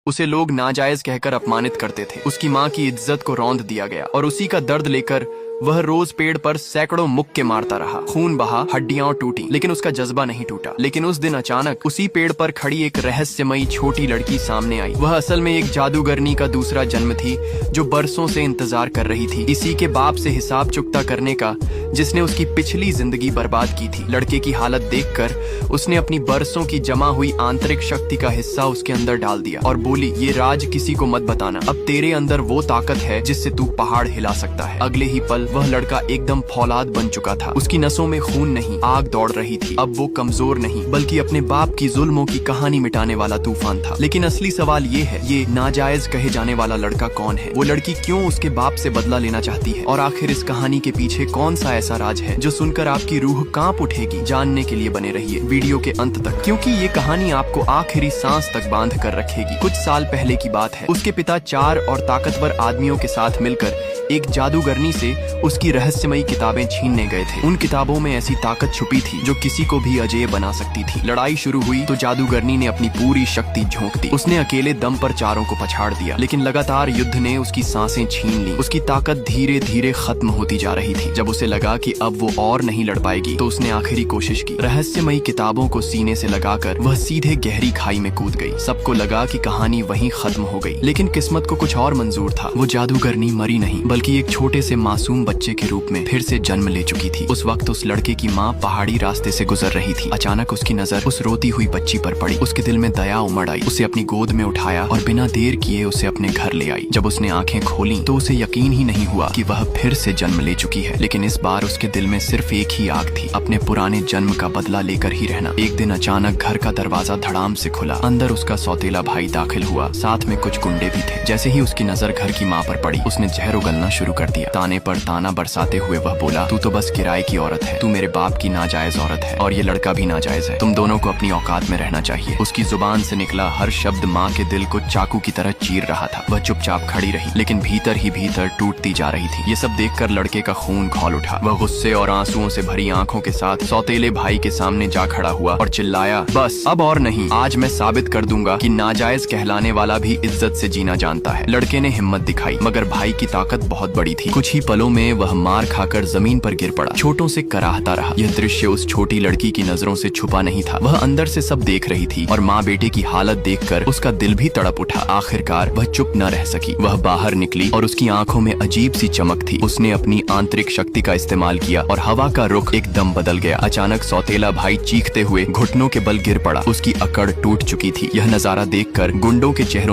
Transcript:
उसे लोग नाजायज कहकर अपमानित करते थे। उसकी माँ की इज्जत को रौंद दिया गया और उसी का दर्द लेकर वह रोज पेड़ पर सैकड़ों मुक्के मारता रहा। खून बहा, हड्डियां टूटी, लेकिन उसका जज्बा नहीं टूटा। लेकिन उस दिन अचानक उसी पेड़ पर खड़ी एक रहस्यमयी छोटी लड़की सामने आई। वह असल में एक जादूगरनी का दूसरा जन्म थी, जो बरसों से इंतजार कर रही थी इसी के बाप से हिसाब चुकता करने का, जिसने उसकी पिछली जिंदगी बर्बाद की थी। लड़के की हालत देखकर उसने अपनी बरसों की जमा हुई आंतरिक शक्ति का हिस्सा उसके अंदर डाल दिया और बोली, ये राज किसी को मत बताना। अब तेरे अंदर वो ताकत है जिससे तू पहाड़ हिला सकता है। अगले ही पल वह लड़का एकदम फौलाद बन चुका था। उसकी नसों में खून नहीं, आग दौड़ रही थी। अब वो कमजोर नहीं, बल्कि अपने बाप की जुल्मों की कहानी मिटाने वाला तूफान था। लेकिन असली सवाल ये है, ये नाजायज कहे जाने वाला लड़का कौन है? वो लड़की क्यों उसके बाप से बदला लेना चाहती है? और आखिर इस कहानी के पीछे कौन सा ऐसा राज है जो सुनकर आपकी रूह कांप उठेगी? जानने के लिए बने रहिए वीडियो के अंत तक, क्योंकि ये कहानी आपको आखिरी सांस तक बांध कर रखेगी। कुछ साल पहले की बात है। उसके पिता 4 और ताकतवर आदमियों के साथ मिलकर एक जादूगरनी से उसकी रहस्यमयी किताबें छीनने गए थे। उन किताबों में ऐसी ताकत छुपी थी जो किसी को भी अजेय बना सकती थी। लड़ाई शुरू हुई तो जादूगरनी ने अपनी पूरी शक्ति झोंक दी। उसने अकेले दम पर चारों को पछाड़ दिया, लेकिन लगातार युद्ध ने उसकी सांसें छीन ली। उसकी ताकत धीरे धीरे खत्म होती जा रही थी। जब उसे लगा कि अब वो और नहीं लड़ पाएगी, तो उसने आखिरी कोशिश की। रहस्यमयी किताबों को सीने से लगाकर वह सीधे गहरी खाई में कूद गई। सबको लगा कि कहानी वहीं खत्म हो गई, लेकिन किस्मत को कुछ और मंजूर था। वो जादूगरनी मरी नहीं, बल्कि एक छोटे से मासूम बच्चे के रूप में फिर से जन्म ले चुकी थी। उस वक्त उस लड़के की माँ पहाड़ी रास्ते से गुजर रही थी। अचानक उसकी नजर उस रोती हुई बच्ची पर पड़ी। उसके दिल में दया उमड़ आई। उसे अपनी गोद में उठाया और बिना देर किए उसे अपने घर ले आई। जब उसने आंखें खोली तो उसे यकीन ही नहीं हुआ कि वह फिर से जन्म ले चुकी है। लेकिन इस बार उसके दिल में सिर्फ एक ही आग थी, अपने पुराने जन्म का बदला लेकर ही रहना। एक दिन अचानक घर का दरवाजा धड़ाम से खुला। अंदर उसका सौतेला भाई दाखिल हुआ, साथ में कुछ गुंडे भी थे। जैसे ही उसकी नजर घर की माँ पर पड़ी, उसने जहर उगलना शुरू कर दिया। ताने पर ताना बरसाते हुए वह बोला, तू तो बस किराए की औरत है, तू मेरे बाप की नाजायज औरत है और ये लड़का भी नाजायज है। तुम दोनों को अपनी औकात में रहना चाहिए। उसकी जुबान से निकला हर शब्द माँ के दिल को चाकू की तरह चीर रहा था। वह चुपचाप खड़ी रही, लेकिन भीतर ही भीतर टूटती जा रही थी। ये सब देखकर लड़के का खून खौल उठा। वह गुस्से और आंसुओं से भरी आंखों के साथ सौतेले भाई के सामने जा खड़ा हुआ और चिल्लाया, बस अब और नहीं, आज मैं साबित कर दूंगा कि नाजायज कहलाने वाला भी इज्जत से जीना जानता है। लड़के ने हिम्मत दिखाई, मगर भाई की ताकत बहुत बड़ी थी। कुछ ही पलों में वह मार खाकर जमीन पर गिर पड़ा, छोटों से कराहता रहा। यह दृश्य उस छोटी लड़की की नजरों से छुपा नहीं था। वह अंदर से सब देख रही थी और माँ बेटे की हालत देखकर उसका दिल भी तड़प उठा। आखिरकार वह चुप न रह सकी। वह बाहर निकली और उसकी आंखों में अजीब सी चमक थी। उसने अपनी आंतरिक शक्ति का इस्तेमाल किया और हवा का रुख एकदम बदल गया। अचानक सौतेला भाई चीखते हुए घुटनों के बल गिर पड़ा। उसकी अकड़ टूट चुकी थी। यह नजारा देखकर गुंडों के चेहरों